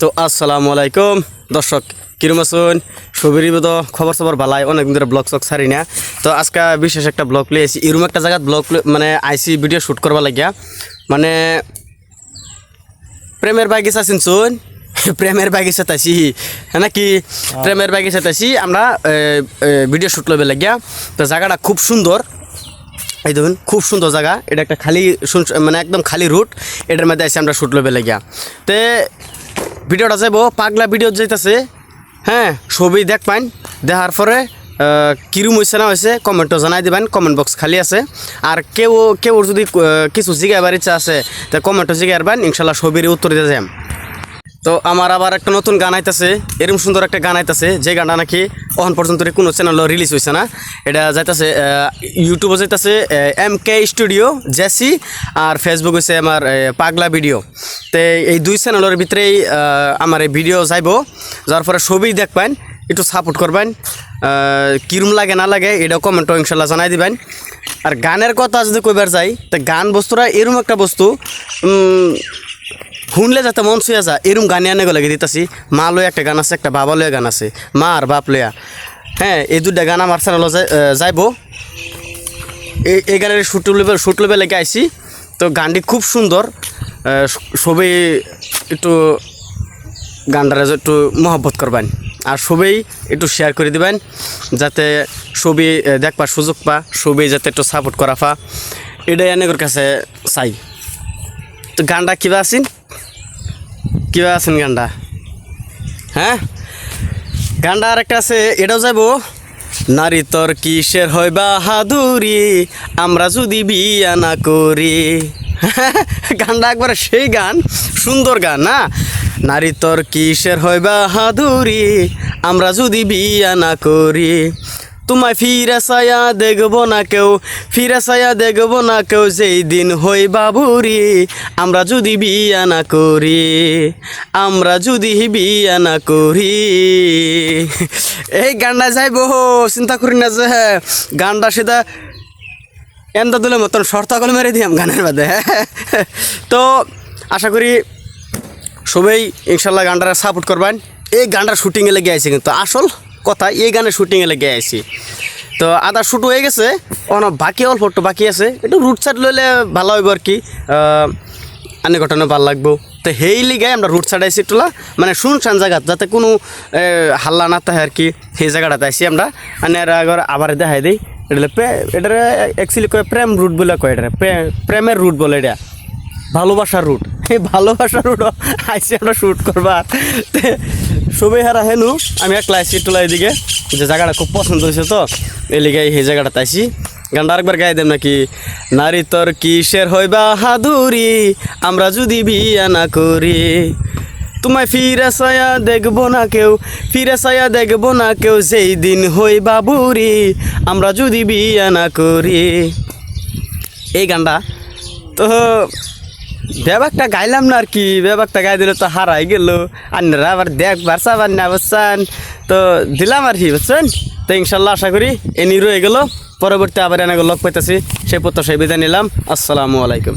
তো আসসালামু আলাইকুম দর্শক, কিরম আছেন? সবেরই বোধ খবর সবর ভালাই, অনেকদিন ধরে ব্লগ চক ছাড়ি না। তো আজকে বিশেষ একটা ব্লগ লিয়ে আইসি, এরকম একটা জায়গায় ব্লগ মানে আইসি ভিডিও শ্যুট করবা লাগিয়া। মানে প্রেমের বাগিচা চিনছুন, প্রেমের বাগিচা তাইছি নাকি, প্রেমের বাগিচা তাইছি আমরা ভিডিও শ্যুট লবে লাগিয়া। তো জায়গাটা খুব সুন্দর, এই দেখুন খুব সুন্দর জায়গা। এটা একটা খালি মানে একদম খালি রুট, এটার মধ্যে আইসি আমরা শ্যুট লবে লাগিয়া। তো ভিডিওটা যাইব পাগলা ভিডিও যাইতেছে, হ্যাঁ ছবি দেখ পাইন। দেখার পরে কিরম হয়েছে না হয়েছে কমেন্টও জানাই দিবেন, কমেন্ট বক্স খালি আছে। আর কেউ যদি কিছু জিজ্ঞাবার ইচ্ছা আছে তা কমেন্টও জিজ্ঞারবেন, ইনশাল্লাহ ছবির উত্তর দিয়ে যাই। তো আমার আবার একটা নতুন গান আইতেছে, এরকম সুন্দর একটা গান আইতেছে, যে গানটা নাকি এখন পর্যন্ত কোনো চ্যানেলও রিলিজ হয়েছে না। এটা যাইতেছে ইউটিউবে যাইতেছে MK স্টুডিও জেসি, আর ফেসবুক হয়েছে আমার পাগলা ভিডিও। তো এই দুই চ্যানেলের ভিতরেই আমার এই ভিডিও যাইব, যার পরে ছবি দেখবেন, একটু সাপোর্ট করবেন। কিরম লাগে না লাগে এটাও কমেন্টও ইনশাল্লাহ জানাই দিবেন। আর গানের কথা যদি কইবার যাই, তো গান বস্তুটা এরকম একটা বস্তু, শুনলে যাতে মন ছুঁয়ে যা, এরম গানে আনে লাগে দিতেছি। মা লয়া একটা গান আছে, একটা বাবা লয়া গান আছে, মা আর বাপ লয়া। হ্যাঁ, এই দুটা গান আমার চ্যানেল যাইব। এই গানের শুট লেবে লেগে আইসি। তো গানটি খুব সুন্দর, সবাই একটু গানটারে একটু মহব্বত করবেন, আর সবাই একটু শেয়ার করে দিবেন, যাতে সবই দেখবার সুযোগ পা, সবাই যাতে একটু সাপোর্ট করা পা, এটাই অনেকের কাছে চাই। তো গানটা কিবা আছেন গানটা? হ্যাঁ, গানটা আর একটা আছে, এটাও যাইব। নারী তোর কিসের হয় বাহাদুরি, আমরা যদি বিয়া না করি। গানটা একবার সেই গান, সুন্দর গান না? নারী তোর কিসের হয় বাহাদুরি, আমরা যদি বিয়া না করি। তোমায় ফিরে ছায়া দেখব না কেউ, ফিরে ছায়া দেখব না কেউ, যেই দিন হই বাবুরি, আমরা যদি বিয়া না করি, আমরা যদি বিয়া না করি। এই গানটা যাইব, চিন্তা করি না যে হ্যাঁ গানটা সেটা এমদা দিলে মতন শর্ত করে মেরে দিয়াম গানের বাদে। তো আশা করি সবাই ইনশাল্লাহ গানটা সাপোর্ট করবেন। এই গানটার শুটিংয়ে লেগে আইছি, কিন্তু আসল কথা এই গানের শুটিংয়ে লেগে আইছি। তো আদা শুট হয়ে গেছে, বাকি অল্প একটু বাকি আছে, একটু রুট সাইড লইলে ভালো হইব আর কি, আনে ঘটনা ভালো লাগবো। তো সেই লিগায় আমরা রুট সাইড আইসি একটুলা, মানে শুনশান জায়গা, যাতে কোনো হাল্লা না থাকে আর কি, সেই জায়গাটাতে আইসি আমরা। আবার দেখাই দিই, এটা অ্যাকচুয়ালি কয় প্রেম রুট বলে কয়, এটা প্রেমের রুট বলে, এটা ভালোবাসার রুট। এই ভালোবাসার রুট আইসি আমরা শ্যুট করবা। সবাই হারা হেনু, আমি একলা আইসি একটু এদিকে, যে জায়গাটা খুব পছন্দ হয়েছে, তো এই লিগে সেই জায়গাটাতে আইসি। গানটা আরেকবার গাই দেব নাকি? নারী তোর কিসের হয় বাহাদুরি, আমরা যদি বিয়া না করি। তোমায় ফিরে ছায়া দেখব না কেউ, ফিরে ছায়া দেখব না কেউ, যেই দিন হই বাবুরি, আমরা যদি বিয়া না করি। এই গানটা তো ব্যাপারটা গাইলাম না আর কি, ব্যাপারটা গাই দিলে তো হারাই গেল, আপনারা আবার দেখবার চাবার না বুঝছেন, তো দিলাম আর কি বুঝছেন। তো ইনশাল্লাহ আশা করি এনি রয়ে গেল, পরবর্তী আবার এনে লগ পাইতেছি, সেই প্রত্যাশায় বিদায় নিলাম। আসসালামু আলাইকুম।